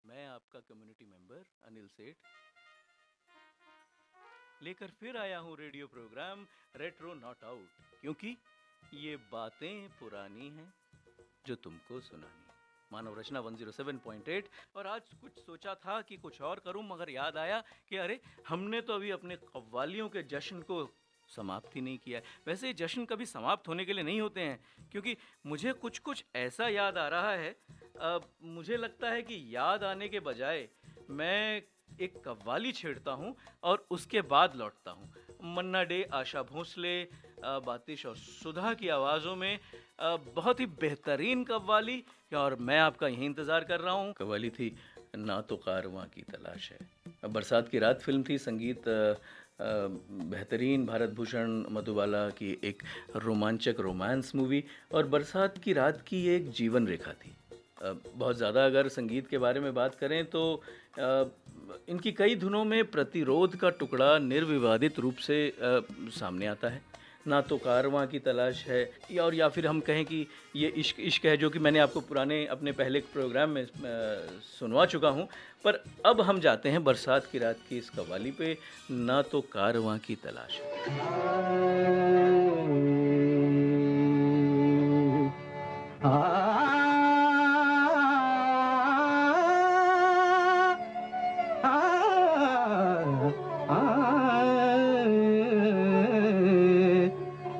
मैं आपका community member Anil सेठ लेकर फिर आया हूँ radio program retro not out, क्योंकि ये बातें पुरानी हैं जो तुमको सुनानी। मानव रचना 107.8। और आज कुछ सोचा था कि कुछ और करूं, मगर याद आया कि अरे हमने तो अभी अपने कव्वालियों के जश्न को समाप्त ही नहीं किया है। वैसे जश्न कभी समाप्त होने के लिए नहीं होते हैं, क्योंकि मुझे कुछ कुछ ऐसा याद आ रहा है। मुझे लगता है कि याद आने के बजाय मैं एक कव्वाली छेड़ता हूँ और उसके बाद लौटता हूँ। मन्ना डे, आशा भोसले, बातिश और सुधा की आवाज़ों में बहुत ही बेहतरीन कव्वाली, और मैं आपका यही इंतज़ार कर रहा हूँ। कव्वाली थी ना तो कारवां की तलाश है। बरसात की रात फिल्म थी, संगीत बेहतरीन भारत भूषण मधुबाला की एक रोमांचक रोमांस मूवी, और बरसात की रात की एक जीवन रेखा थी। बहुत ज़्यादा अगर संगीत के बारे में बात करें तो इनकी कई धुनों में प्रतिरोध का टुकड़ा निर्विवादित रूप से सामने आता है। ना तो कारवां की तलाश है, या फिर हम कहें कि ये इश्क इश्क है, जो कि मैंने आपको पुराने अपने पहले प्रोग्राम में सुनवा चुका हूँ। पर अब हम जाते हैं बरसात की रात की इस कव्वाली पे, ना तो कारवां की तलाश है।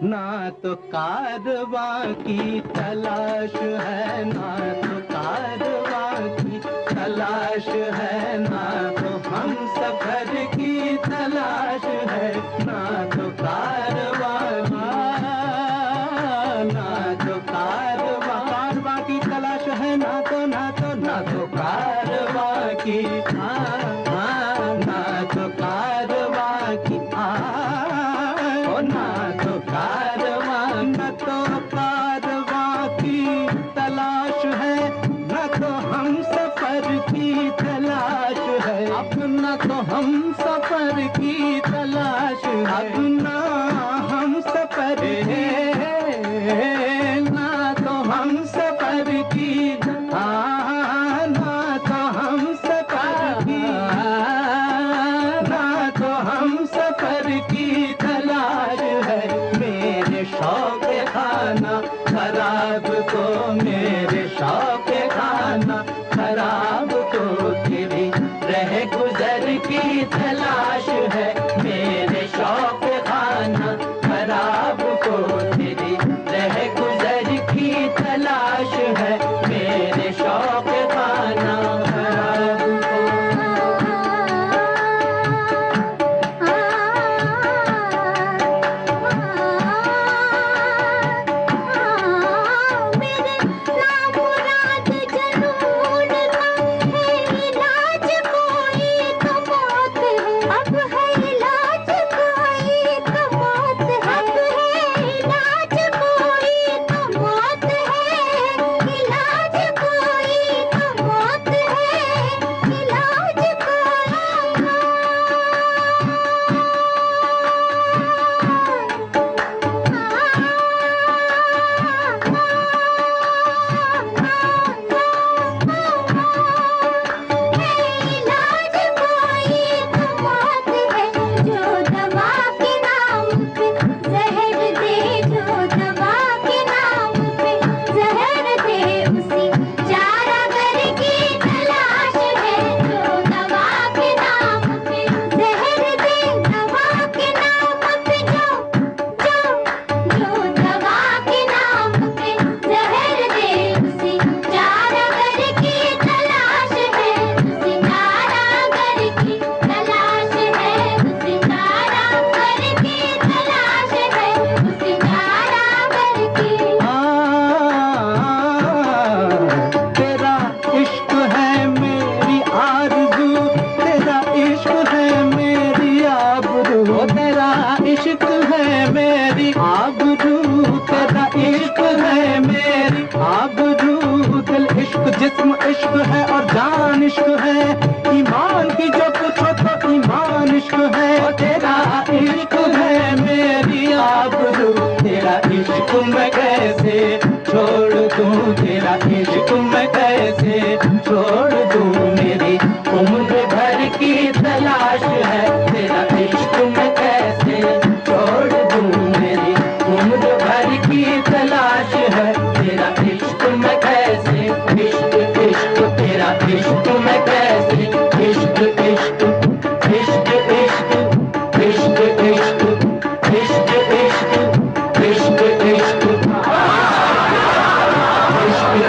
ना तो कारवां की तलाश है, ना तो कारवां की तलाश है, ना तो हम सफर की तलाश है, ना तो कारवां, ना तो कारवां की तलाश है, ना तो कारवां की, ना तो कारवां की, ना तो कारवां, न तो कारवां की तलाश है, न तो हम सफर की तलाश है, अब न तो हम सफर की तलाश है, अब ना हम सफर है, ना तो हम सफर की, ना तो हम सफर की, ना तो हम सफर की तलाश है। मेरे शौक खाना खराब को, मेरे शौक खाना खराब को तेरी रह गुजर की तलाश है। मेरे शौक खाना खराब को तेरी रह गुजर की तलाश है। मेरे शौक खाना खराब को, जिस्म इश्क है और जान इश्क है। ईमान की जो पूछो तो ईमान इश्क है। तेरा इश्क है मेरी आबरू, तेरा इश्क मैं कैसे छोड़ दूं, तेरा इश्क मैं कैसे छोड़ दूं। मेरा ये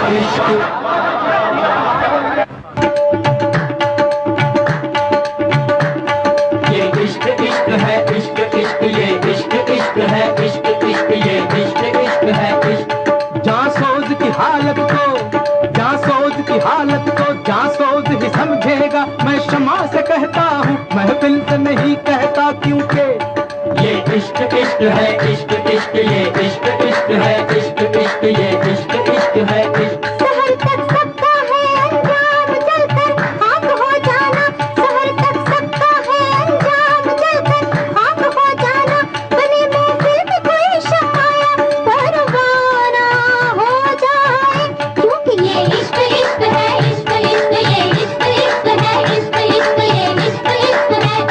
इश्क इश्क है, इश्क इश्क ये इश्क इश्क है, इश्क इश्क ये इश्क इश्क है, इश्क। जासूद की हालत को, जासूद की हालत को जासूद ही समझेगा। मैं शमा से कहता हूँ, महफिल से नहीं कहता, क्योंकि ये इश्क इश्क है, इश्क इश्क ये इश्क इश्क है, इश्क इश्क ये इश्क इश्क है, इश्क। शहर तक सबका है अंजाम जलकर खाक हो जाना, शहर तक सबका है अंजाम जलकर खाक हो जाना। बने महफिल में कोई शमाया परवाना हो जाए, क्योंकि ये इश्क इश्क है, इश्क इश्क ये इश्क इश्क है, इश्क इश्क ये इश्क इश्क है, इश्क।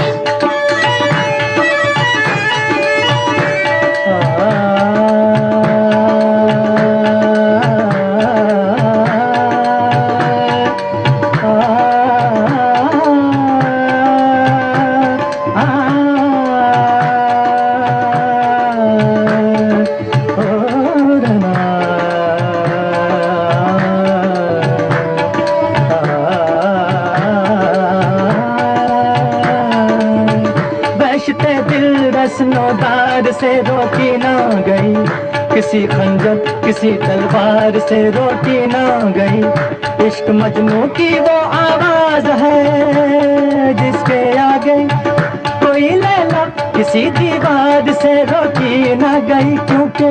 बहशते दिल रस्नोदार से रोकी ना गई, किसी खंजर किसी तलवार से रोकी ना गई। इश्क मजनू की वो आवाज है जिसके आगे कोई लैला किसी दीवार से रोकी ना गई, क्योंकि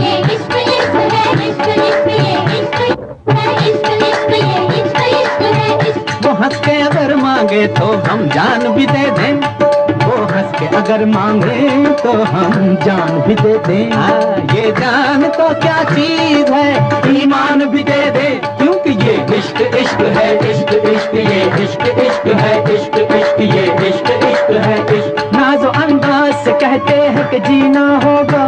ये इश्क इश्क है, इश्क इश्क ये इश्क है, इश्क इश्क ये इश्क इश्क है, इश्क। वो हंस के अगर मांगे तो हम जान भी दे दें, वो हंस के अगर मांगे तो हम जान भी दे दें। हाँ, ये जान तो क्या चीज है, ईमान भी दे दे, क्योंकि ये इश्क इश्क है, इश्क इश्क ये इश्क इश्क है, इश्क इश्क ये इश्क इश्क है, इश्क। नाज़ो अंदाज से कहते हैं कि जीना होगा,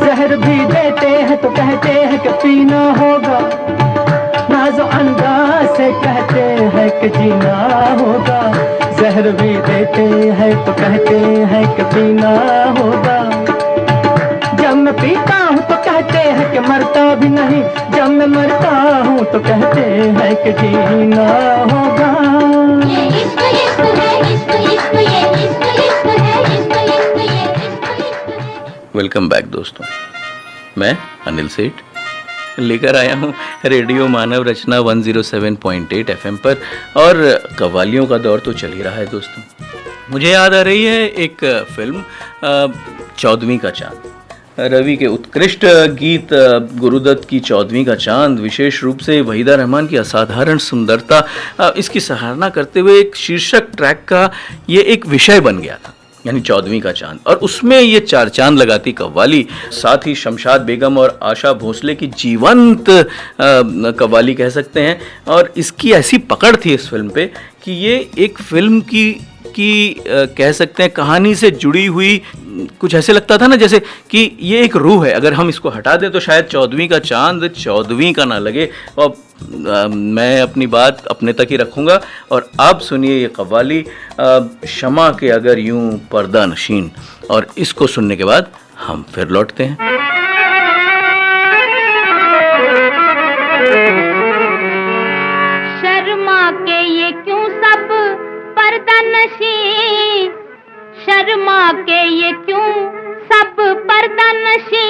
जहर भी देते हैं तो कहते हैं कि पीना होगा। नाज़ो अंदाज से कहते हैं कि जीना होगा, जहर भी देते हैं तो कहते हैं कि पीना होगा। जब मैं पीता हूँ तो कहते हैं कि मरता भी नहीं, जब मैं मरता हूँ तो कहते हैं कि जीना होगा। ये इश्क इश्क है, इश्क इश्क ये इश्क इश्क है, इश्क इश्क ये इश्क इश्क है। वेलकम बैक दोस्तों, मैं अनिल सेठ लेकर आया हूँ रेडियो मानव रचना 107.8 FM पर, और कव्वालियों का दौर तो चल ही रहा है दोस्तों। मुझे याद आ रही है एक फिल्म 14वीं का चांद, रवि के उत्कृष्ट गीत गुरुदत्त की 14वीं का चांद, विशेष रूप से वहीदा रहमान की असाधारण सुंदरता, इसकी सराहना करते हुए एक शीर्षक ट्रैक का ये एक विषय बन गया था, यानी 14वीं का चांद। और उसमें ये चार चांद लगाती कव्वाली, साथ ही शमशाद बेगम और आशा भोसले की जीवंत कव्वाली कह सकते हैं। और इसकी ऐसी पकड़ थी इस फिल्म पे कि ये एक फिल्म की कह सकते हैं कहानी से जुड़ी हुई, कुछ ऐसे लगता था ना जैसे कि ये एक रूह है, अगर हम इसको हटा दें तो शायद 14वीं का चांद 14वीं का ना लगे। और मैं अपनी बात अपने तक ही रखूँगा। और अब सुनिए ये कव्वाली शमा के अगर यूं पर्दा नशीन, और इसको सुनने के बाद हम फिर लौटते हैं। शर्मा के ये क्यों सब पर्दा नशी, शर्मा के ये क्यों सब पर्दा नशी,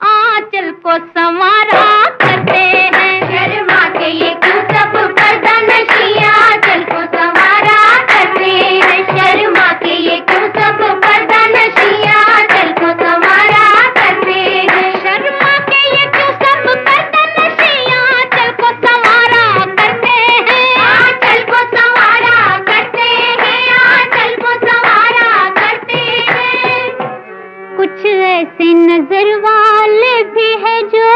आंचल को संवारा करते हैं। शर्मा के ये क्यों सब पर्दा नशी, आंचल को संवारा करते हैं। शर्मा के ये क्यों सब पर्दा नशी, आंचल को संवारा करते हैं। शर्मा के ये क्यों सब पर्दा नशी, आंचल को संवारा करते हैं। आंचल को संवारा करते हैं, आंचल को संवारा करते हैं। कुछ ऐसे नजर वाले भी है जो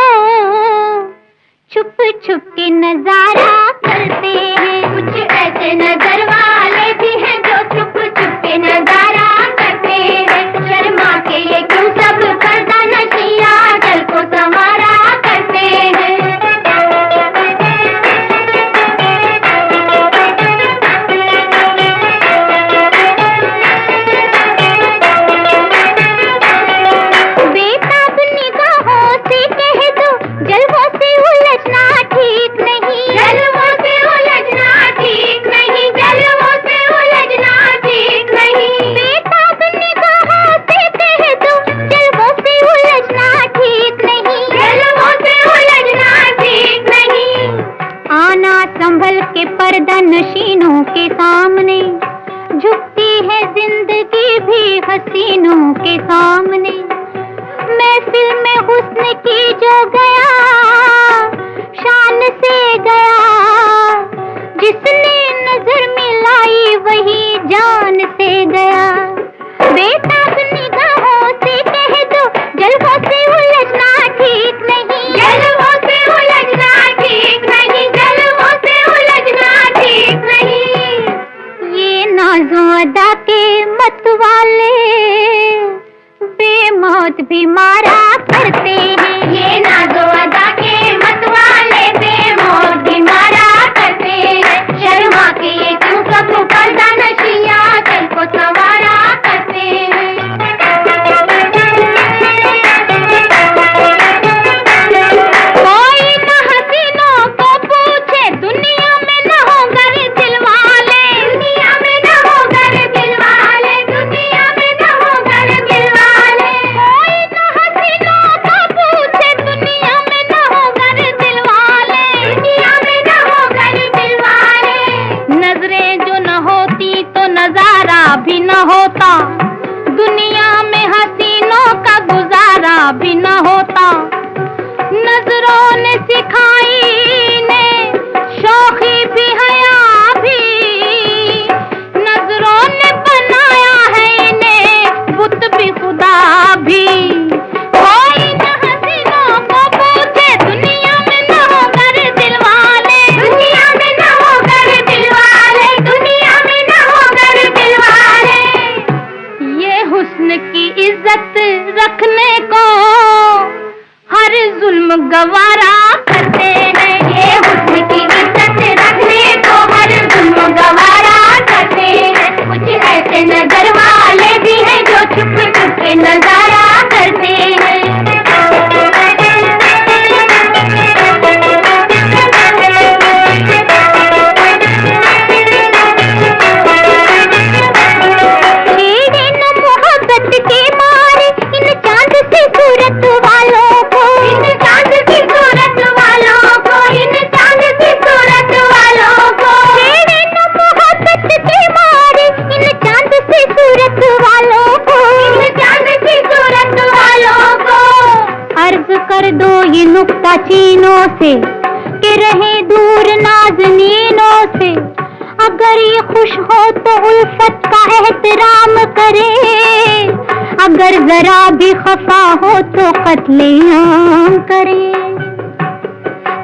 छुप छुप के नजारा करते हैं। कुछ ऐसे नजर वाले भी हैं जो छुप छुप के नजारा करते हैं। शर्मा के ये क्यों सब पर्दा नशी, आंचल को संवारा करते हैं। बेताब निगाहों से कह दो, जलवों नजरों ने सिखाई ने शौखी भी हया भी, नजरों ने बनाया है इन्हें बुत भी खुदा भी। कोई न हसीनों को पूछे दुनिया में न हो कर दिल वाले, दुनिया में न हो कर दिल वाले, दुनिया में न हो कर दिल वाले। ये हुस्न की इज्जत रखने को हर जुल्म गवारा करते हैं, ये हुस्न की इज्जत रखने को हर जुल्म गवारा करते हैं। कुछ ऐसे नजर वाले भी हैं जो छुप छुप के नजारा करते हैं। मोहब्बत के मारे इन चांद सी सूरत वालों को, इन चांद सी सूरत वालों को, इन चांद सी सूरत वालों को, इन मोहब्बत के मारे इन चांद सी सूरत वालों को, इन चांद सी सूरत वालों को। अर्ज कर दो ये नुक्ता चीनों से कि रहे दूर नाज़नीनों से, अगर ये खुश हो तो उल्फत का एहतराम करे, अगर जरा भी खफा हो तो कत्लेआम करे।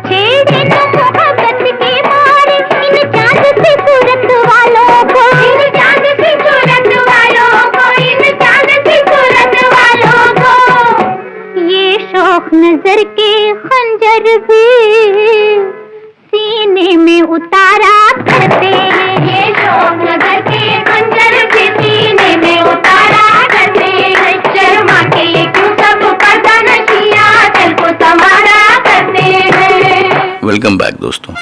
छेड़े न मोहब्बत के मारे इन चांद सी सूरत वालों को, इन चांद सी सूरत वालों को, इन चांद सी सूरत वालों को। ये शौक नजर के खंजर भी सीने में उतारा करते हैं, ये शौक नजर के खंजर भी सीने में उतारा करते हैं। शर्मा के ये क्यों सब पर्दा नशिया दिल को संवारा करते हैं। वेलकम बैक दोस्तों,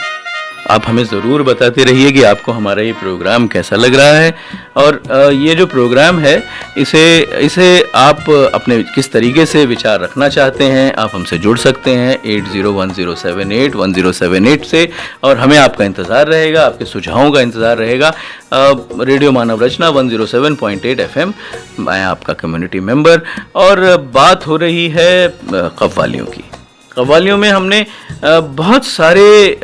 आप हमें ज़रूर बताते रहिए कि आपको हमारा ये प्रोग्राम कैसा लग रहा है, और ये जो प्रोग्राम है इसे आप अपने किस तरीके से विचार रखना चाहते हैं। आप हमसे जुड़ सकते हैं 8010781078 से, और हमें आपका इंतज़ार रहेगा, आपके सुझावों का इंतज़ार रहेगा। रेडियो मानव रचना 107.8 FM, मैं आपका कम्युनिटी मेंबर, और बात हो रही है कव्वालियों की। कव्वालियों में हमने बहुत सारे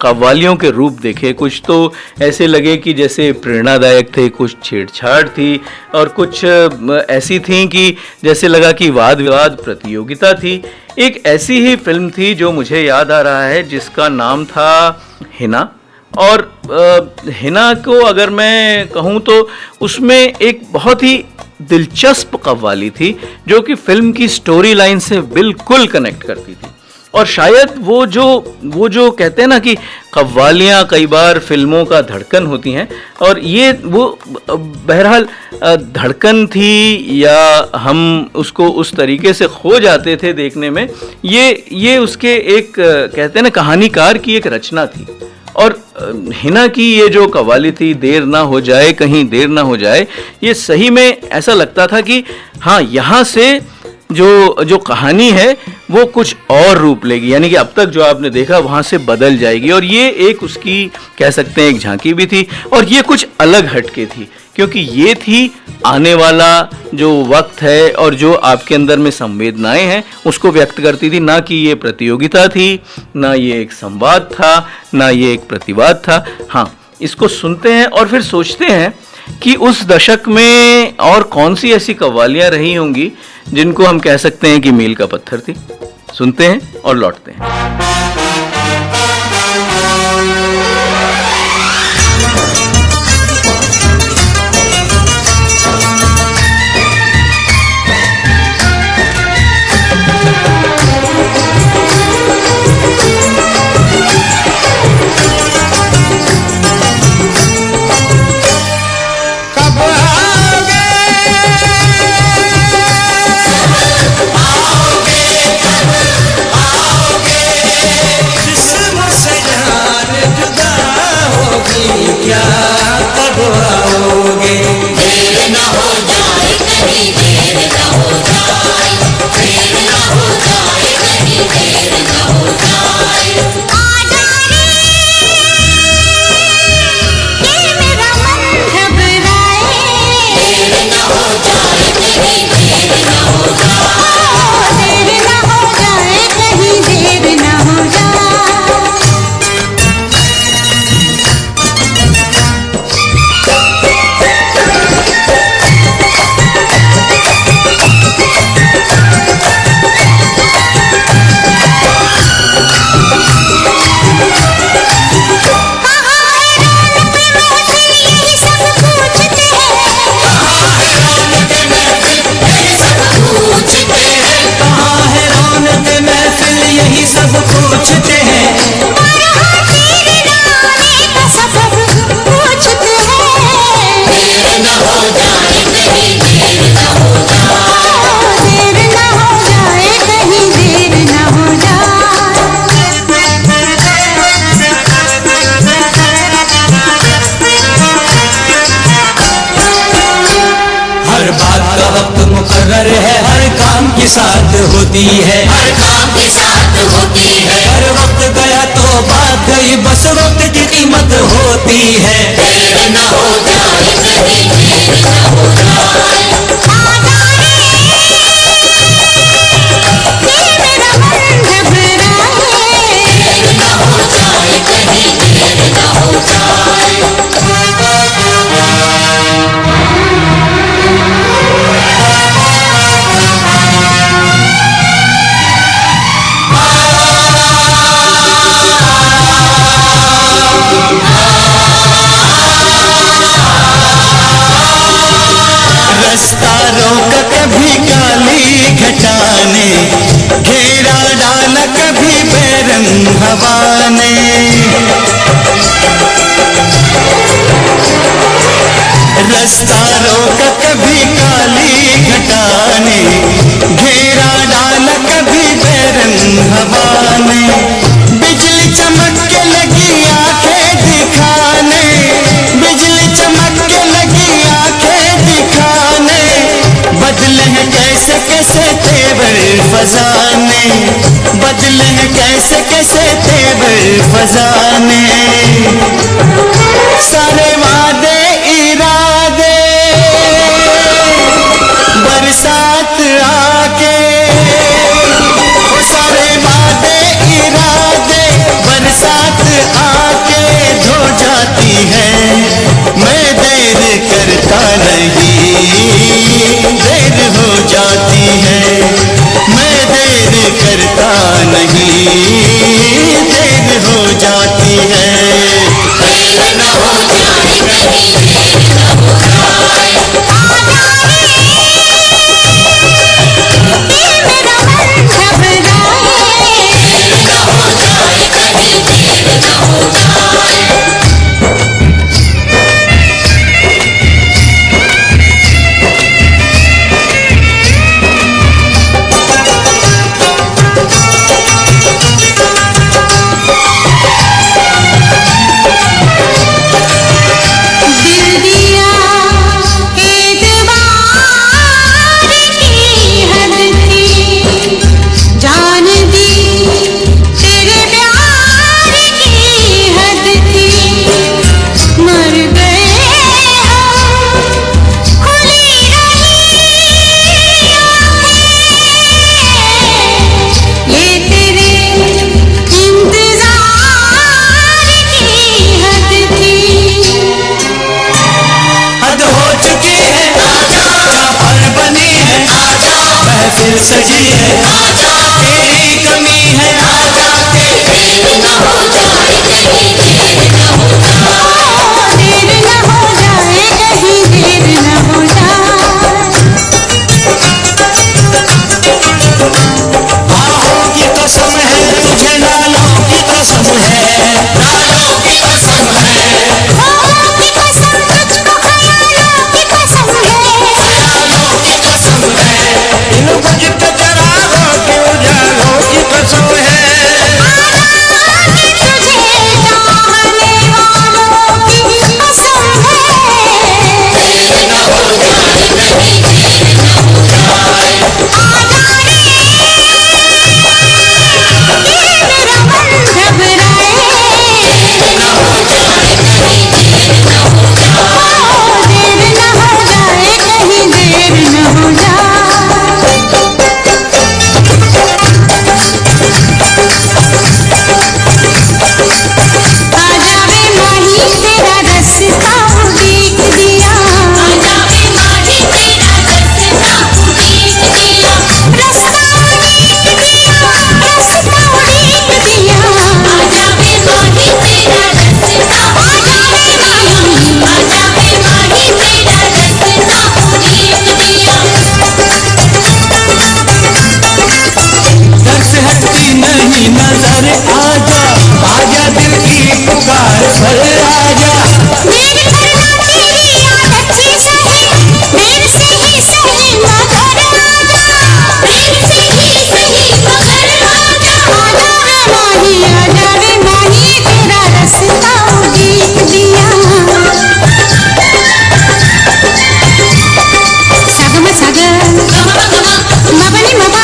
कव्वालियों के रूप देखे। कुछ तो ऐसे लगे कि जैसे प्रेरणादायक थे, कुछ छेड़छाड़ थी, और कुछ ऐसी थी कि जैसे लगा कि वाद विवाद प्रतियोगिता थी। एक ऐसी ही फिल्म थी जो मुझे याद आ रहा है जिसका नाम था हिना, और हिना को अगर मैं कहूँ तो उसमें एक बहुत ही दिलचस्प कव्वाली थी जो कि फिल्म की स्टोरी लाइन से बिल्कुल कनेक्ट करती थी। और शायद वो जो कहते हैं ना कि कव्वालियाँ कई बार फिल्मों का धड़कन होती हैं, और ये वो बहरहाल धड़कन थी, या हम उसको उस तरीके से खो जाते थे देखने में। ये उसके एक कहते हैं ना कहानीकार की एक रचना थी। और हिना की ये जो कव्वाली थी, देर ना हो जाए कहीं देर ना हो जाए, ये सही में ऐसा लगता था कि हाँ, यहाँ से जो कहानी है वो कुछ और रूप लेगी, यानी कि अब तक जो आपने देखा वहाँ से बदल जाएगी। और ये एक उसकी कह सकते हैं एक झांकी भी थी, और ये कुछ अलग हटके थी, क्योंकि ये थी आने वाला जो वक्त है और जो आपके अंदर में संवेदनाएं हैं उसको व्यक्त करती थी। ना कि ये प्रतियोगिता थी, ना ये एक संवाद था, ना ये एक प्रतिवाद था। हाँ, इसको सुनते हैं और फिर सोचते हैं कि उस दशक में और कौन सी ऐसी कव्वालियाँ रही होंगी जिनको हम कह सकते हैं कि मील का पत्थर थी। सुनते हैं और लौटते हैं। के साथ होती है, हर काम के साथ होती है। हर वक्त गया तो बात गई, बस वक्त की कीमत होती है। देर न हो जाए कहीं, देर न हो जाए। देर न हो जाए कहीं, देर न हो जाए। रास्ता रोक कभी काली घटा ने, घेरा डाला कभी बेरंग हवा ने। रास्ता रोक कभी काली घटा ने, घेरा डाला कभी बेरंग हवा ने। बिजली चमक के लगी आंखें दिखाने, बिजली चमक के लगी आंखें दिखाने। बदले हैं कैसे कैसे तेवर फजाने, बदले हैं कैसे कैसे तेवर फजाने। सारे वादे इरादे बरसात आके, वो सारे वादे इरादे बरसात आके धो जाती है। मैं देर करता नहीं, देर हो जाती है। मैं देर करता नहीं, देर हो जाती है। देर न हो जाए कहीं, देर न हो जाए। देर न हो जाए कहीं, देर न हो जाए। दिल दिया एतबार की हद थी, जान दी तेरे प्यार की हद थी। मर गए हम खुली रही आँखें, ये तेरे इंतजार की हद थी। हद हो चुकी है, आजा, पर बनी है, आजा, महफिल सजी है, आजा, तेरी कमी है, आजा के। देर न हो जाए कहीं, देर न हो जाए। देर न हो जाए कहीं, देर न हो जाए। बाहों की कसम है तुझे, लालों की कसम है, लालों की कसम है, ख्वाबों की कसम तुझको, ख्यालों की कसम है। ख्यालों की कसम है। इन बुझते चरागों के उजालों की कसम है। आजादी तुझे चाहने वालों की कसम है। देर न हो जाए कहीं, देर न हो जाए। आजा रे, ये मेरा मन घबराए। देर न हो जाए कहीं, देर न हो जाए। देर न हो जाए कहीं, देर न हो जाए। आजा वे माही तेरा रास्ता उड़ीक दिया, आजा वे माही तेरा रास्ता उड़ीक दिया, रास्ता उड़ीक दिया, रास्ता उड़ीक दिया। आजा वे माही तेरा रास्ता, आजा वे माही, आजा वे माही तेरा रास्ता उड़ीक दिया। घर से हटती नहीं नजर, आजा आजा दिल की पुकार भर आजा। देर करना तेरी आदत सी सही, देर से ही सही मगर आजा। देर से ही सही मगर आजा। आजा वे माही तेरा रास्ता उड़ीक दिया। सागम सागर, गम गम मबनी मबा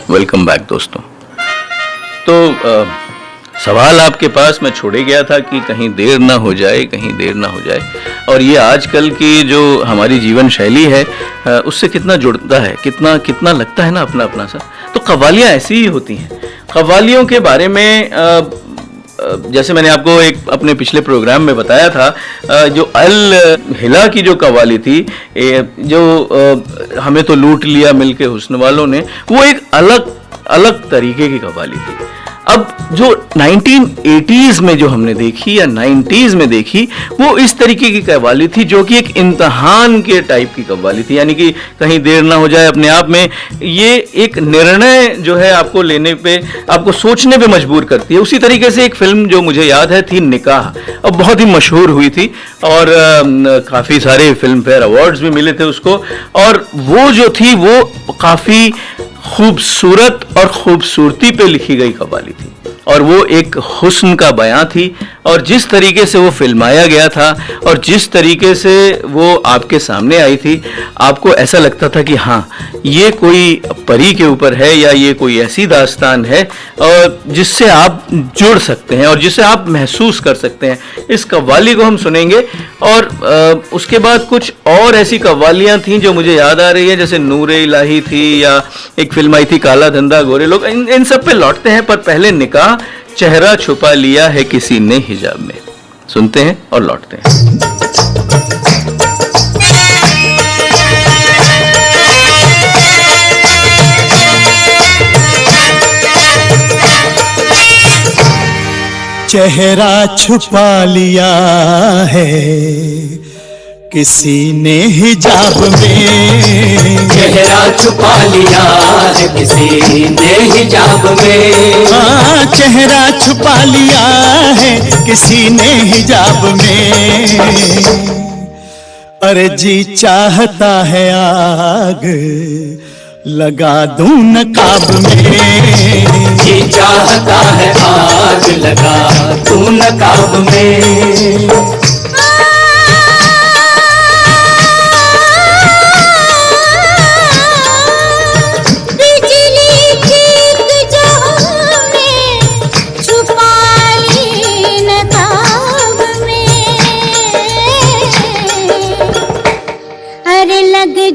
वेलकम बैक दोस्तों। तो सवाल आपके पास मैं छोड़े गया था कि कहीं देर ना हो जाए, कहीं देर ना हो जाए, और ये आजकल की जो हमारी जीवन शैली है उससे कितना जुड़ता है, कितना कितना लगता है ना अपना अपना सा। तो कव्वालियाँ ऐसी ही होती हैं। कव्वालियों के बारे में जैसे मैंने आपको एक अपने पिछले प्रोग्राम में बताया था, जो अल हिला की जो कव्वाली थी, जो हमें तो लूट लिया मिलके हुस्न वालों ने, वो एक अलग अलग तरीके की कव्वाली थी। अब जो 1980s में जो हमने देखी या 90s में देखी, वो इस तरीके की कव्वाली थी जो कि एक इम्तहान के टाइप की कव्वाली थी, यानी कि कहीं देर ना हो जाए अपने आप में ये एक निर्णय जो है आपको लेने पे, आपको सोचने पे मजबूर करती है। उसी तरीके से एक फिल्म जो मुझे याद है थी निकाह, अब बहुत ही मशहूर हुई थी और काफ़ी सारे फिल्म फेयर अवार्ड्स भी मिले थे उसको, और वो जो थी वो काफ़ी खूबसूरत और खूबसूरती पे लिखी गई कव्वाली थी, और वो एक हुस्न का बयां थी। और जिस तरीके से वो फिल्माया गया था और जिस तरीके से वो आपके सामने आई थी, आपको ऐसा लगता था कि हाँ, ये कोई परी के ऊपर है या ये कोई ऐसी दास्तान है और जिससे आप जुड़ सकते हैं और जिसे आप महसूस कर सकते हैं। इस कव्वाली को हम सुनेंगे और उसके बाद कुछ और ऐसी कव्वालियाँ थीं जो मुझे याद आ रही है, जैसे नूरे इलाही थी या एक फिल्म आई थी काला धंधा गोरे लोग। इन सब पे लौटते हैं, पर पहले निकाह चेहरा छुपा लिया है किसी ने हिजाब में, सुनते हैं और लौटते हैं। चेहरा छुपा लिया है किसी ने हिजाब में, चेहरा छुपा लिया है किसी ने हिजाब में, हाँ चेहरा छुपा लिया है किसी ने हिजाब में। अरे जी चाहता है आग लगा दूं नकाब में, जी चाहता है आग लगा दूं नकाब में।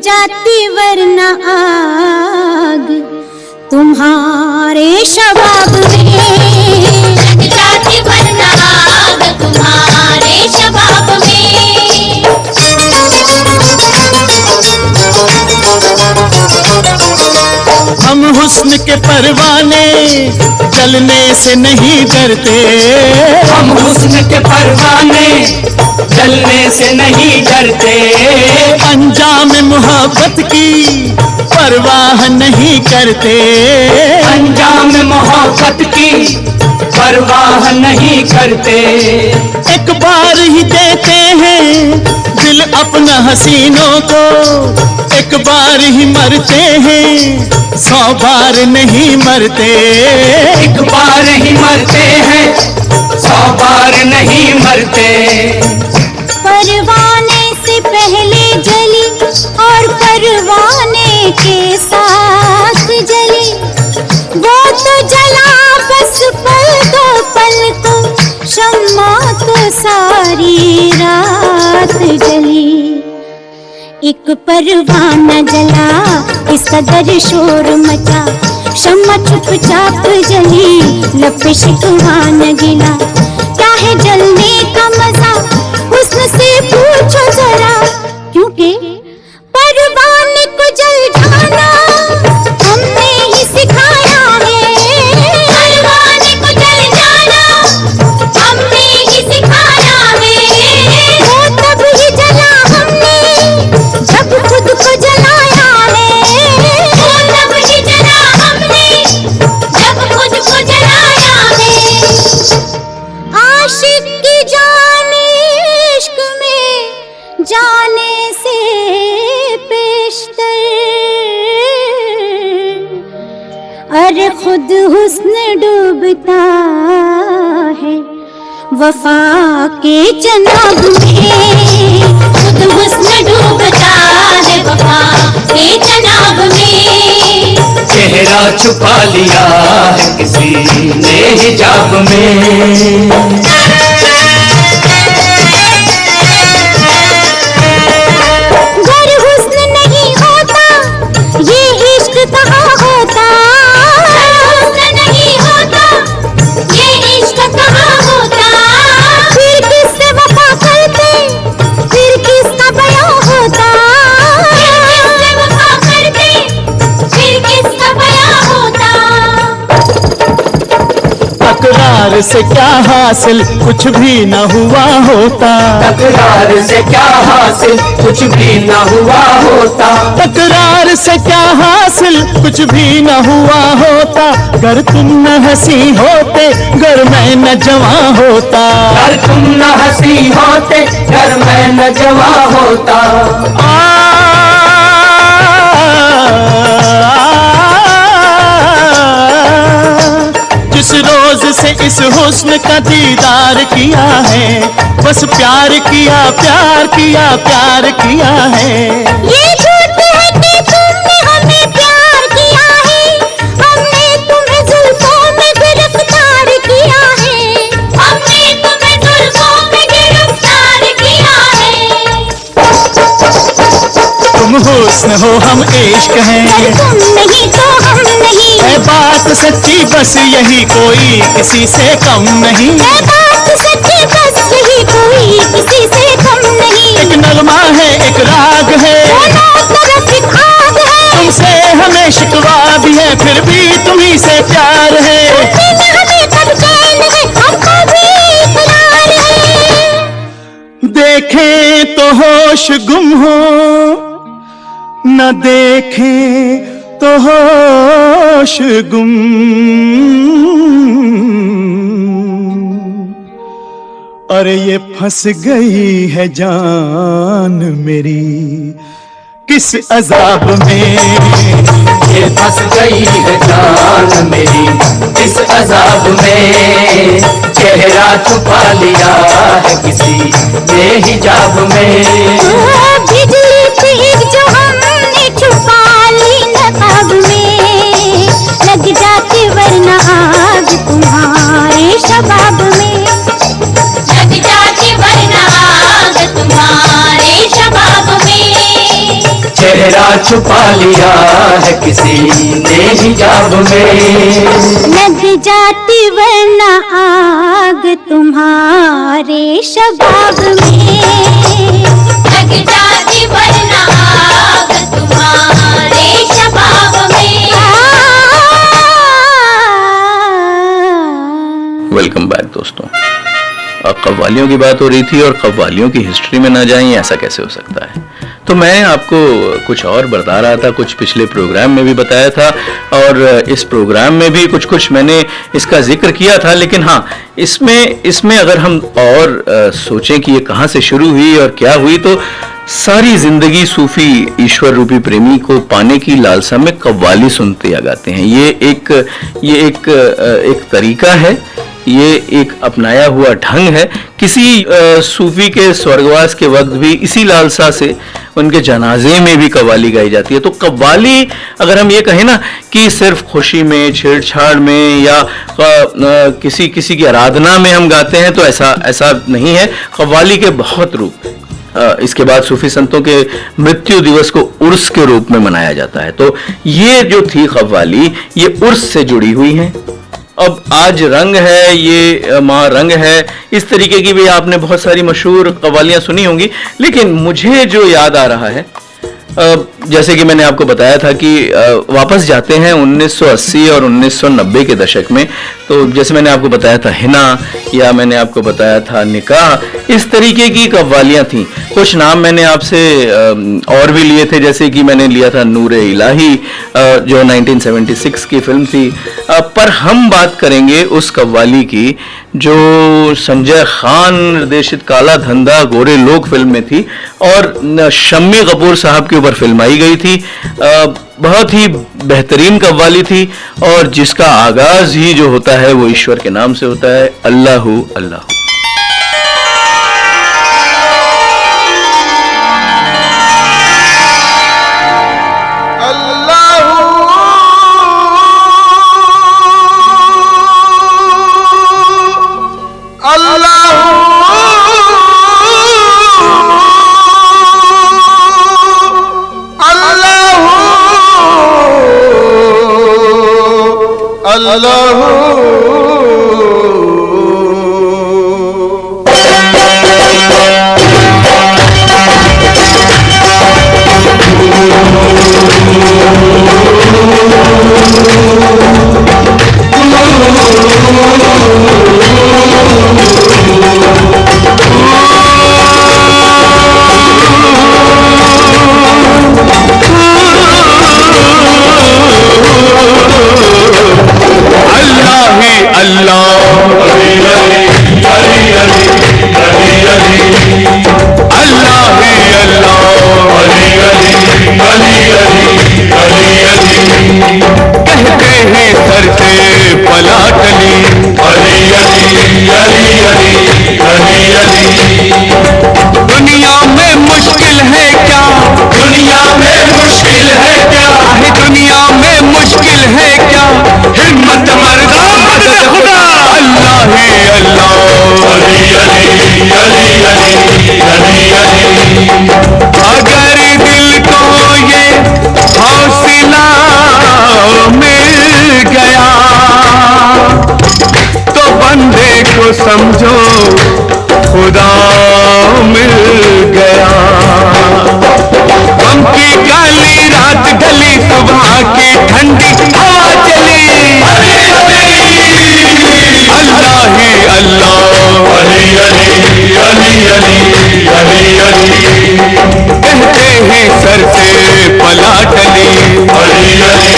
जाती वरना आग तुम्हारे शबाब में, जाती वरना आग तुम्हारे शबाब में। हम हुस्न के परवाने जलने से नहीं डरते, हम हुस्न के परवाने जलने से नहीं डरते, अंजाम मोहब्बत की परवाह नहीं करते, अंजाम मोहब्बत की परवाह नहीं करते। एक बार ही देते हैं दिल अपना हसीनों को, एक बार ही मरते हैं 100 बार नहीं मरते, एक बार ही मरते हैं 100 बार नहीं मरते। परवाने से पहले जली और परवाने के साथ जली, वो तो जला बस पल दो पल को, शम्मा तो सारी रात जली। एक परवाना जला इस कदर शोर मचा, शम्मा चुपचाप जली लब पे शिकवा न गिला। क्या है जलने का मजा हुस्न से पूछो जरा, क्योंकि परवाने को जल जाना हमने ही सिखाया है, परवाने को जल जाना हमने ही सिखाया है। वो तब ही जला हमने जब खुद को जलाया है, वो तब ही जला हमने जब खुद को जलाया है। आशिक की जान इश्क में जाने से पेशतर, अरे खुद हुस्न डूबता है वफा के जनाब में, खुद हुस्न डूबता है वफा के जनाब में। चेहरा छुपा लिया है किसी ने हिजाब में। गर हुस्न नहीं होता ये इश्क कहाँ होता, हुस्न नहीं होता ये इश्क कहाँ होता। फिर किससे वफा करते फिर किसका बयां होता, फिर किससे वफा करते फिर किसका बयां होता। तकरार से क्या हासिल कुछ भी न हुआ होता, तकरार से क्या हासिल कुछ भी न हुआ होता। तकरार से क्या हासिल कुछ भी न हुआ होता। गर तुम न हंसी होते गर मैं न जवां होता, अगर तुम न हंसी होते घर मैं न जवां होता। जिस रोज से इस हुस्न का दीदार किया है, बस प्यार किया प्यार किया प्यार किया है। ये झूठ है कि तुमने हमें प्यार किया है, हमने तुम्हें जुल्फों में गिरफ्तार किया है, हमने तुम्हें जुल्फों में गिरफ्तार किया है। तुम हुस्न हो हम इश्क हैं, अगर तुम नहीं तो हम नहीं, है बात सच्ची बस यही कोई किसी से कम नहीं। है बात सच्ची बस यही कोई किसी से कम नहीं। एक नगमा है एक राग है, दोनों तरफ एक आग है, तुमसे हमें शिकवा भी है फिर भी तुम्ही से प्यार है। तुमसे हमें कब चैन है हमको भी इकरार है। देखें तो होश गुम हो न देखें तो होश गुम, अरे ये फंस गई है जान मेरी किस अजाब में। ये फंस गई है जान मेरी इस अजाब में। चेहरा छुपा लिया है किसी ने हिजाब में। बिजली थी जो हमने छुपा ली नकाब में, लग जाती वरना आग तुम्हारे शबाब में, लग जाती वरना आग तुम्हारे शबाब में। चेहरा छुपा लिया है किसी ने हिजाब में। लग जाती वरना आग तुम्हारे शबाब में, लग जाती वरना आग तुम्हारे शबाब में। वेलकम बैक दोस्तों। अब कव्वालियों की बात हो रही थी और कव्वालियों की हिस्ट्री में ना जाएं ऐसा कैसे हो सकता है। तो मैं आपको कुछ और बता रहा था, कुछ पिछले प्रोग्राम में भी बताया था और इस प्रोग्राम में भी कुछ कुछ मैंने इसका जिक्र किया था। लेकिन हाँ, इसमें अगर हम और सोचें कि ये कहाँ से शुरू हुई और क्या हुई, तो सारी जिंदगी सूफी ईश्वर रूपी प्रेमी को पाने की लालसा में कव्वाली सुनते या गाते हैं। ये एक तरीका है, ये एक अपनाया हुआ ढंग है। किसी सूफी के स्वर्गवास के वक्त भी इसी लालसा से उनके जनाजे में भी कव्वाली गाई जाती है। तो कव्वाली अगर हम ये कहें ना कि सिर्फ खुशी में, छेड़छाड़ में या किसी की आराधना में हम गाते हैं, तो ऐसा नहीं है। कव्वाली के बहुत रूप हैं। इसके बाद सूफी संतों के मृत्यु दिवस को उर्स के रूप में मनाया जाता है। तो ये जो थी कव्वाली, ये उर्स से जुड़ी हुई है। अब आज रंग है, ये माँ रंग है, इस तरीके की भी आपने बहुत सारी मशहूर कव्वालियाँ सुनी होंगी। लेकिन मुझे जो याद आ रहा है, जैसे कि मैंने आपको बताया था कि वापस जाते हैं 1980 और 1990 के दशक में। तो जैसे मैंने आपको बताया था हिना, या मैंने आपको बताया था निकाह, इस तरीके की कव्वालियाँ थीं। कुछ नाम मैंने आपसे और भी लिए थे, जैसे कि मैंने लिया था नूरे इलाही, जो 1976 की फिल्म थी। पर हम बात करेंगे उस कव्वाली की जो संजय खान निर्देशित काला धंधा गोरे लोग फिल्म में थी और शम्मी कपूर साहब के ऊपर फिल्माई गई थी। बहुत ही बेहतरीन कव्वाली थी और जिसका आगाज ही जो होता है वो ईश्वर के नाम से होता है, अल्लाहू अल्लाहू। दुनिया में मुश्किल है क्या, दुनिया में मुश्किल है क्या, दुनिया में मुश्किल है क्या, हिम्मत मर्दा मदद खुदा, अल्लाह ही अल्लाह, अली अली अली अली अली अली। अगर दिल को ये हौसला मिल गया तो बंदे को समझो खुदा मिल गया। गम की काली रात ढली, सुबह की ठंडी हवा चली, अल्लाह ही अल्लाह, अली अली अली अली अली अली। कहते ही सर से पला टली, अली अली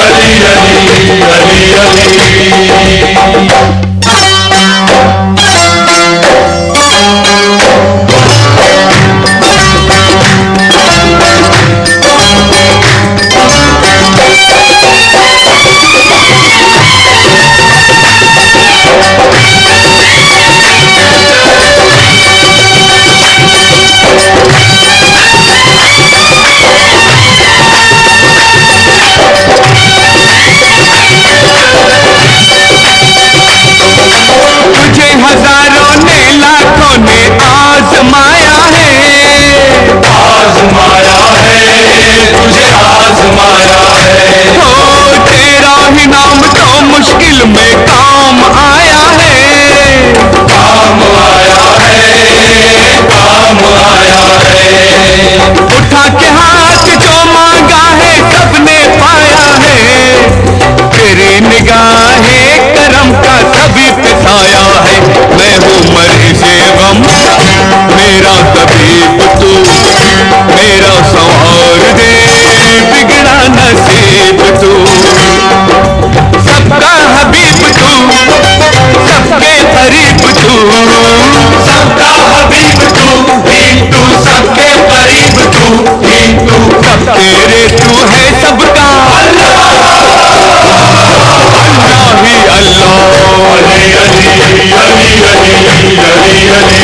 अली अली अली अली। तुझे हजारों ने लाखों ने आजमाया है, आजमाया है, तुझे आजमाया है। हो तेरा ही नाम तो मुश्किल में काम आया है, काम आया है, काम आया है। उठा के हाथ जो मांगा है सबने पाया है, तेरी निगाहे करम का सभी पे साया है। मैं हूँ मरीज़े गम, मेरा तबीब तू, मेरा संवार दे बिगड़ा नसीब तू। सबका हबीब तू, सबके करीब तू, सबका हबीब तू, तू सबके करीब तू, तू सब तेरे तू है सबका अल्लाह ही अल्लाह, अली अली अली अली अली अली।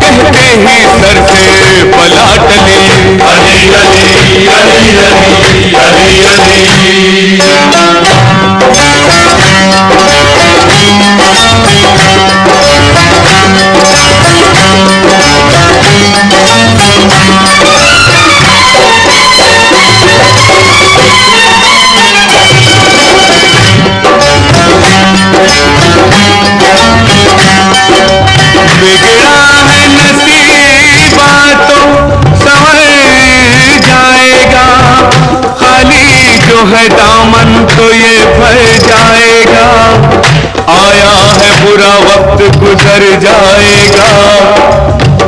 कहते ही सर से पला टली, अली अली अली अली अली अली। बिगड़ा है नसीबा तो संवर जाएगा, खाली जो है दामन तो ये भर जाएगा। आया है बुरा वक्त गुजर जाएगा,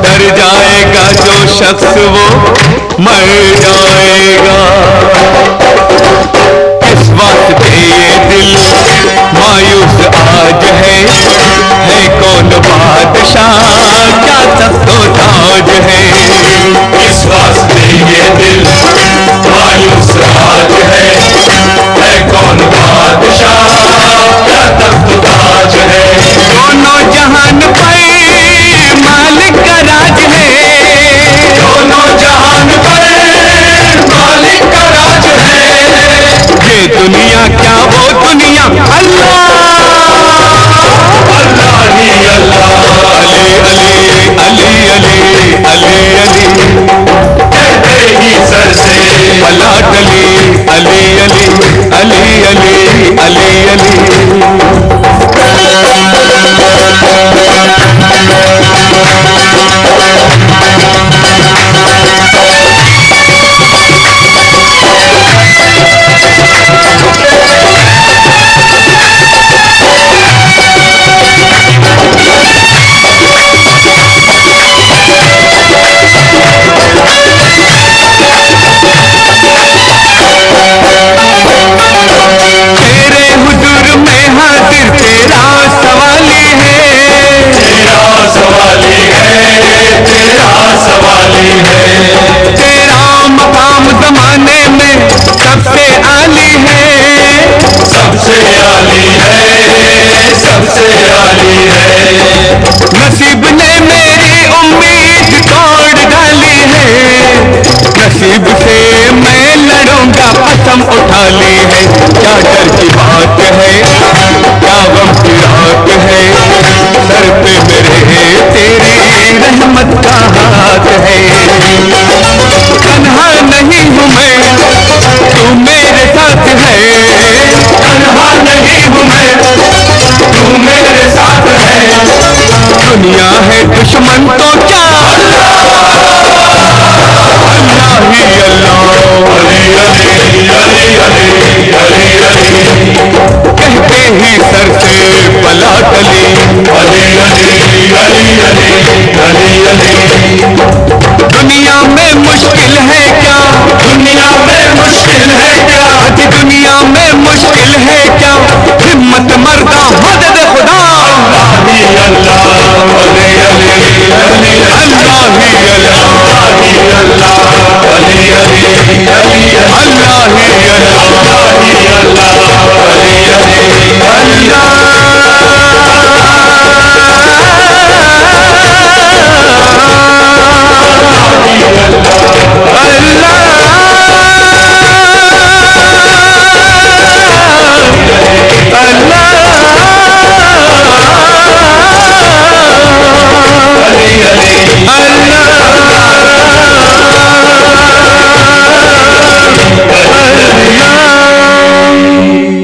डर जाएगा जो शख्स वो मर जाएगा। इस वास्ते ये दिल मायूस आज है कौन बादशाह क्या तख्तो ताज है। इस वास्ते ये दिल मायूस आज है कौन बादशाह क्या तख्तो ताज है। दोनों जहान पर मालिक का राज है, दोनों जहान पर मालिक का राज है। ये दुनिया क्या वो दुनिया अल्लाह, अल्लाह ही अल्लाह, अली अली अली अली अली अली। कहते ही से आली है। नसीब ने मेरी उम्मीद तोड़ डाली है, नसीब से मैं लड़ूंगा कसम उठा ली है। क्या डर की बात है, क्या गम की रात है, सर पे मेरे तेरी रहमत का हाथ है। तन्हा नहीं हूँ मैं, तू मेरे साथ है। तन्हा नहीं हूँ मैं, तू मेरे साथ है। दुनिया है दुश्मन तो क्या, अल्लाह ही अल्लाह। अली अली अली अली अली अली, कहते ही सर से बला टली। अली अली अली अली अली अली। दुनिया में मुश्किल है क्या, दुनिया में मुश्किल है क्या, आज दुनिया में मुश्किल है क्या, हिम्मत मर्दा मदद खुदा। अल्लाह ही अल्लाह, अली अली अली अल्लाह ही अल्लाह, अली अल्लाह, अली अली अली अल्लाह ही अल्लाह, अली अल्लाह, अली अली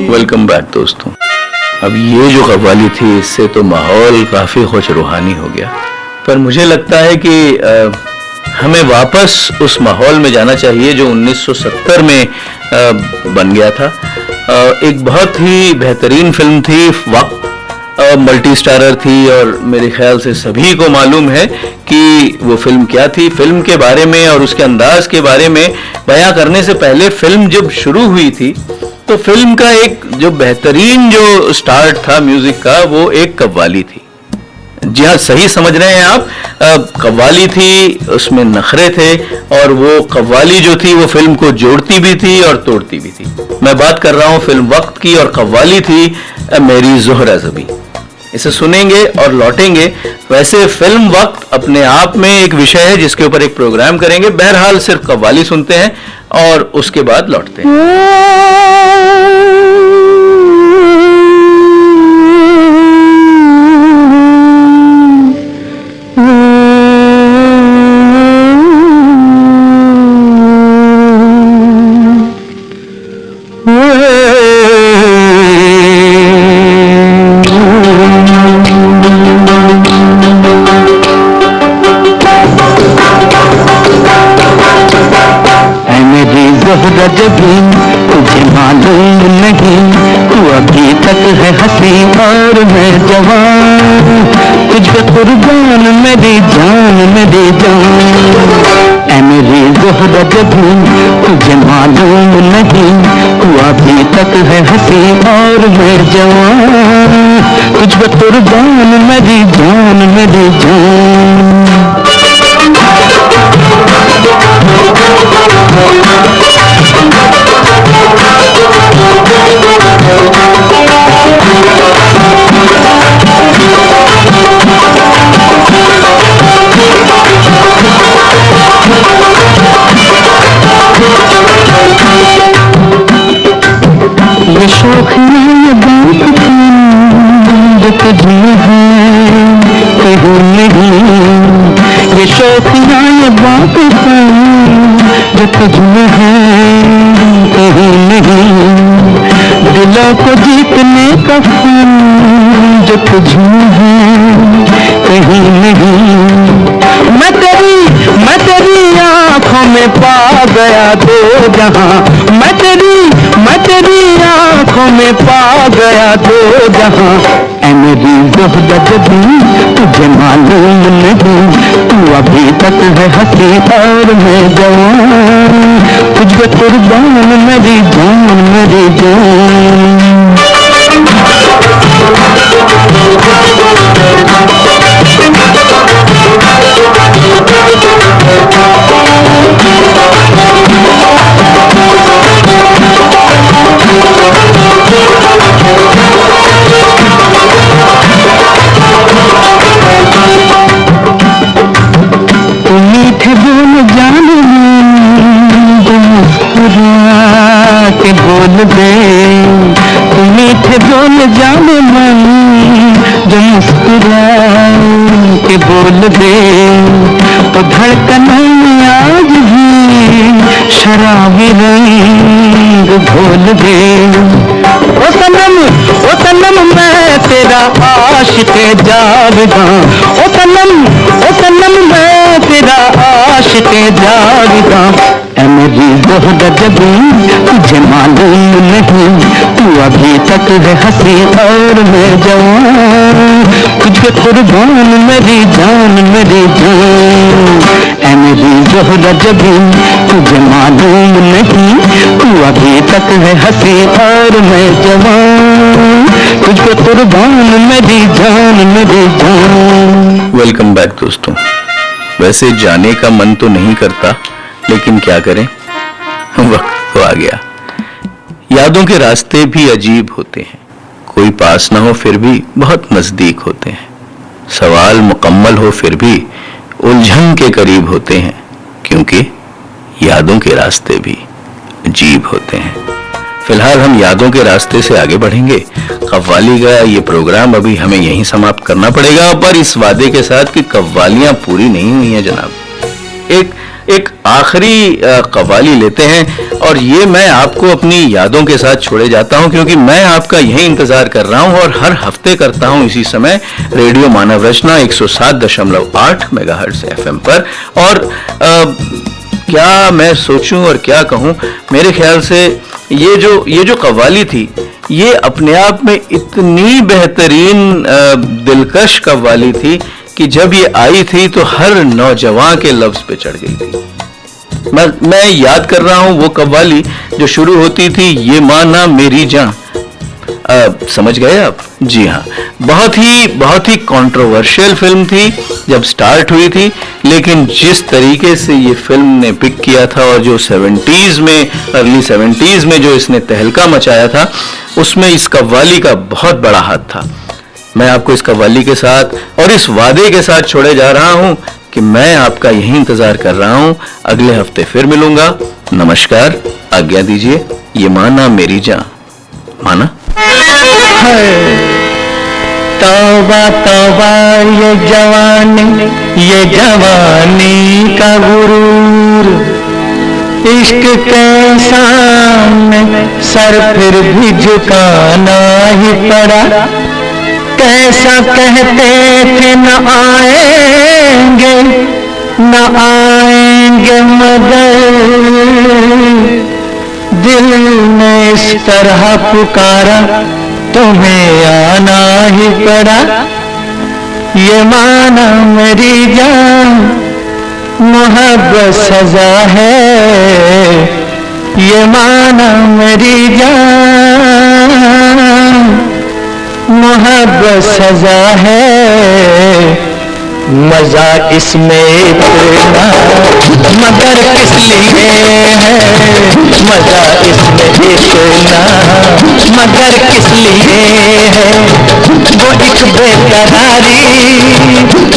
वेलकम बैक दोस्तों। अब ये जो कव्वाली थी, इससे तो माहौल काफ़ी खुश रूहानी हो गया, पर मुझे लगता है कि हमें वापस उस माहौल में जाना चाहिए जो 1970 में बन गया था। एक बहुत ही बेहतरीन फिल्म थी वक्त, मल्टी स्टारर थी, और मेरे ख्याल से सभी को मालूम है कि वो फिल्म क्या थी। फिल्म के बारे में और उसके अंदाज के बारे में बयां करने से पहले, फिल्म जब शुरू हुई थी तो फिल्म का एक जो बेहतरीन जो स्टार्ट था म्यूजिक का, वो एक कव्वाली थी। जी हाँ, सही समझ रहे हैं आप, कव्वाली थी, उसमें नखरे थे, और वो कव्वाली जो थी वो फिल्म को जोड़ती भी थी और तोड़ती भी थी। मैं बात कर रहा हूँ फिल्म वक्त की, और कव्वाली थी मेरी ज़ोहरा ज़बी। इसे सुनेंगे और लौटेंगे। वैसे फिल्म वक्त अपने आप में एक विषय है जिसके ऊपर एक प्रोग्राम करेंगे। बहरहाल सिर्फ कव्वाली सुनते हैं और उसके बाद लौटते हैं। तुझे मालूम नहीं, तू अभी तक है हंसी और मैं जवान, तुझ पे कुर्बान मेरी जान मेरी जान। ऐ मेरी ज़ोहरा ज़बी, तुझे मालूम नहीं, तू अभी तक है हंसी और मैं जवान, तुझ पे कुर्बान मेरी जान मेरी जान। ये शौखिया ये बात जो तुझमें है कहीं नहीं, ये शौखिया ये बात जो तुझमें है कहीं नहीं, दिलों को जीतने का फन जो तुझमें है कहीं नहीं। मैं तेरी आँखों में पा गया दो जहां, मैं तेरी आँखों में पा गया दो जहां। ऐ मेरी ज़ोहरा ज़बी, तुझे मालूम नहीं, तू अभी तक है हंसी और मैं जवान, तुझ पे कुर्बान मेरी जान मेरी जान। मुस्कुरा के बोल दे, तू मीठे बोल जाने मन जो मुस्कुरा के बोल दे, तो धड़कनों में आज भी शराबी रंग घोल दे। ओ सनम मैं तेरा आशिक जाविदां, ओ सनम मैं तेरा आशिक जाविदां। ऐ मेरी ज़ोहरा जबी तुझे मालूम नहीं, तू अभी तक है हंसी और मैं जवान, तुझे कुर्बान मेरी जान मेरी जान। ऐ मेरी ज़ोहरा जबी तुझे मालूम नहीं, तू अभी तक है हंसी और मैं जवान, तुझे कुर्बान मेरी जान मेरी जान। वेलकम बैक दोस्तों। वैसे जाने का मन तो नहीं करता, लेकिन क्या करें, वक्त तो आ गया। यादों के रास्ते भी अजीब होते हैं, कोई पास ना हो फिर भी बहुत नजदीक होते हैं, सवाल मुकम्मल हो फिर भी उलझन के करीब होते हैं, क्योंकि यादों के रास्ते भी अजीब होते हैं। फिलहाल हम यादों के रास्ते से आगे बढ़ेंगे। कव्वाली का ये प्रोग्राम अभी हमें यहीं समाप्त करना पड़ेगा, पर इस वादे के साथ कि कव्वालियां पूरी नहीं हुई हैं जनाब। एक आखिरी कव्वाली लेते हैं और ये मैं आपको अपनी यादों के साथ छोड़े जाता हूं, क्योंकि मैं आपका यही इंतजार कर रहा हूं और हर हफ्ते करता हूं इसी समय रेडियो मानव रचना 107.8 मेगाहर्ट्ज़ FM पर। और क्या मैं सोचूं और क्या कहूं, मेरे ख्याल से ये जो कव्वाली थी ये अपने आप में इतनी बेहतरीन दिलकश कव्वाली थी कि जब ये आई थी तो हर नौजवान के लफ्ज पे चढ़ गई थी। मैं याद कर रहा हूं वो कव्वाली जो शुरू होती थी, ये माना मेरी जान। समझ गए आप? जी हाँ, बहुत ही कंट्रोवर्शियल फिल्म थी जब स्टार्ट हुई थी, लेकिन जिस तरीके से ये फिल्म ने पिक किया था और जो 70s में, अर्ली 70s में जो इसने तहलका मचाया था, उसमें इस कव्वाली का बहुत बड़ा हाथ था। मैं आपको इस कव्वाली के साथ और इस वादे के साथ छोड़े जा रहा हूं कि मैं आपका यही इंतजार कर रहा हूं। अगले हफ्ते फिर मिलूंगा। नमस्कार, आज्ञा दीजिए। ये माना मेरी जान, माना। तौबा तौबा ये जवानी का गुरूर, इश्क के सामने सर फिर भी झुकाना ही पड़ा। कैसा कहते थे न आएंगे मगर दिल ने इस तरह पुकारा, तुम्हें आना ही पड़ा। ये माना मेरी जान मोहब्बत सजा है, ये माना मेरी जान मोहब्बत सजा है। मजा इसमें इतना मगर किस लिए है, मजा इसमें इतना मगर किस लिए है। वो एक बेकरारी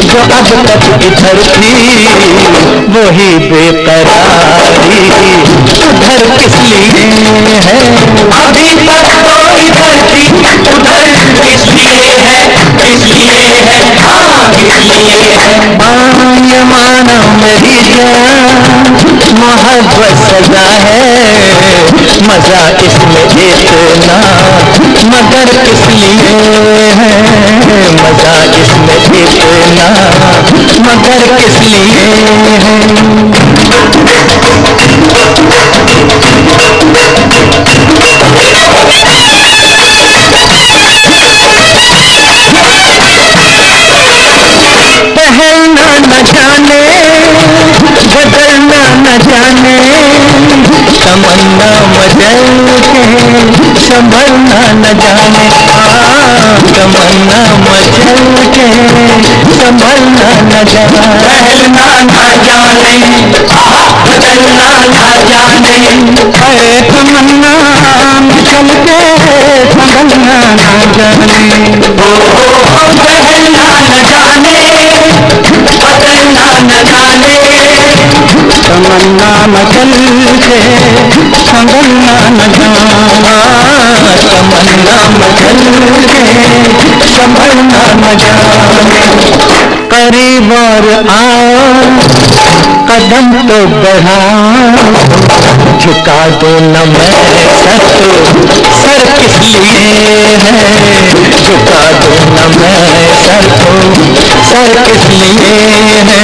जो अब तक इधर थी, वही बेकरारी उधर किस लिए है। अभी तक तो इधर थी उधर किस लिए है, इसलिए है, हाँ इसलिए है। ये माना मेरी जान मोहब्बत सजा है, मजा इसमें इतना मगर किस लिए है। मजा इसमें इतना मगर किस लिए है। पहलना न जाने बदलना न जाने, तमन्ना मचल के संभलना न जाने। तमन्ना मचल के संभलना न जाने। पहलना न जाने बदलना न जाने, अरे तमन्ना मचल के संभलना न जाने। पहलना न जाने बदलना न जाने, तमन्ना मचल के कदम तो बढ़ाओ, झुका दो न मैं सर तो सर किस लिए है, झुका दो न मैं सर तो सर किस लिए है,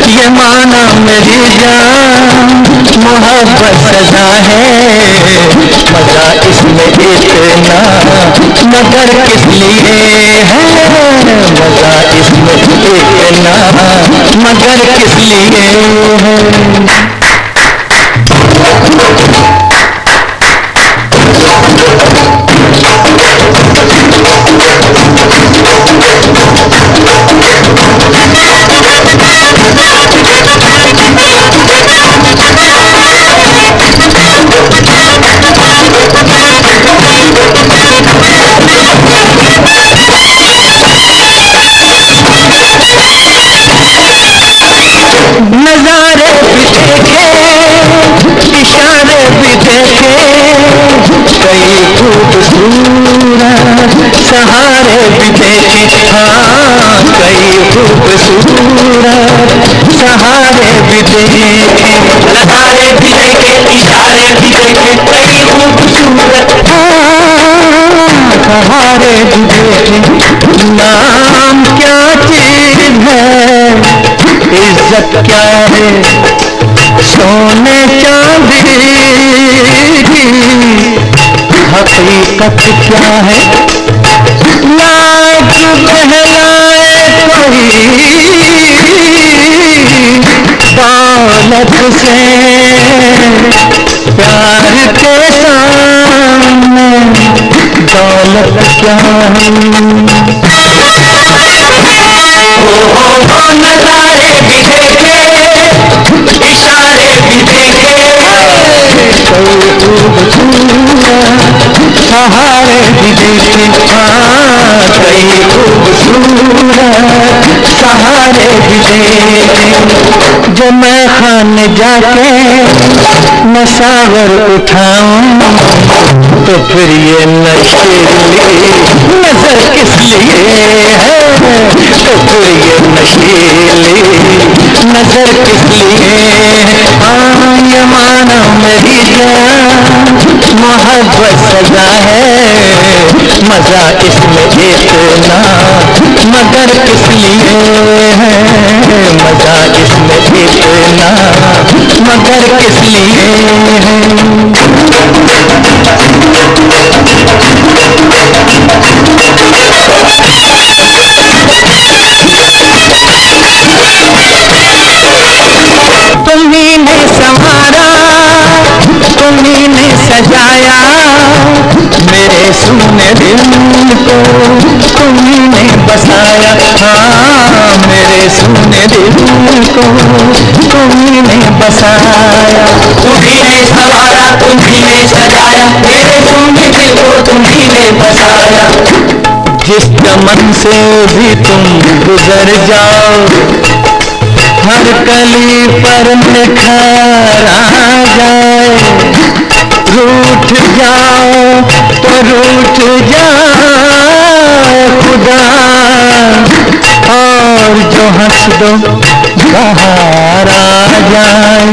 ये माना मेरी जान मोहब्बत सजा है, मजा इसमें इतना मगर किस लिए है, मजा इसमें इतना मगर किस लिए है। नजारे भी देखे, इशारे भी देखे, कई खूबसूरत सहारे भी देखे, हाँ कई खूबसूरत सहारे भी देखे, नजारे भी देखे, इशारे भी देखे, कई खूबसूरत सहारे भी देखे। नाम क्या चीज है, इज्जत क्या है, सोने चांदी की हकीकत क्या है, लाख बहलाए कोई दौलत से, प्यार के सामने दौलत क्या है। नजारे भी देखे, इशारे भी देखे, सहारे भी देखे, हाँ कई खूबसूरत सहारे भी देखे। जो मैं खाने जाके नशावर उठाऊं तो फिर ये नशीली नजर किस लिए है, तो फिर ये नशीली नजर किस लिए। हाँ ये माना मेरी जान मोहब्बत सजा है, मजा इसमें इतना मगर किस लिए है, मजा इसमें इतना मगर किस लिए है। तुम्ही ने संवारा, तुम्ही ने सजाया मेरे सुने दिल को, तुम्ही ने बसाया, हाँ मेरे सुने दिल को तुम्ही ने बसाया। तुम्ही ने संवारा, तुम्ही ने सजाया मेरे सुने दिल को, तुम्ही ने बसाया। जिस चमन से भी तुम गुजर जाओ, हर कली पर निखार आ जाए, रूठ जाओ तो रूठ जाए खुदा, और जो हंस दो बाहर आ जाए।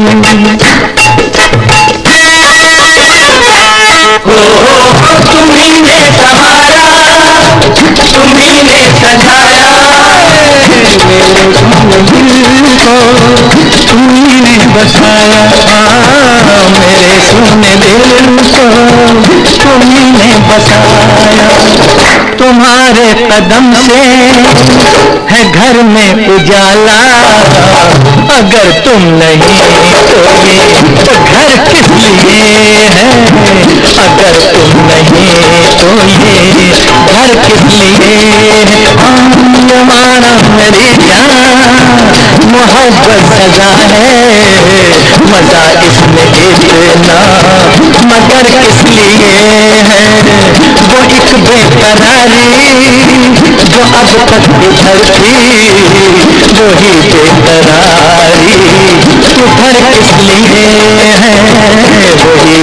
तुम्ही ने संवारा, तुम्ही ने सजाया मेरे दिल को, तुम्ही ने बसाया, मेरे सुने दिल को तुम्ही ने बसाया। तुम्हारे कदम से है घर में उजाला, अगर तुम नहीं तो ये घर किस लिए है, अगर तुम नहीं तो ये घर किस लिए है। माना मेरी जान मोहब्बत सजा है, मजा इसमें इतना मगर किस लिए है। वो एक बेकरारी जो अब तक इधर थी, वही बेकरारी उधर किस लिए है, वही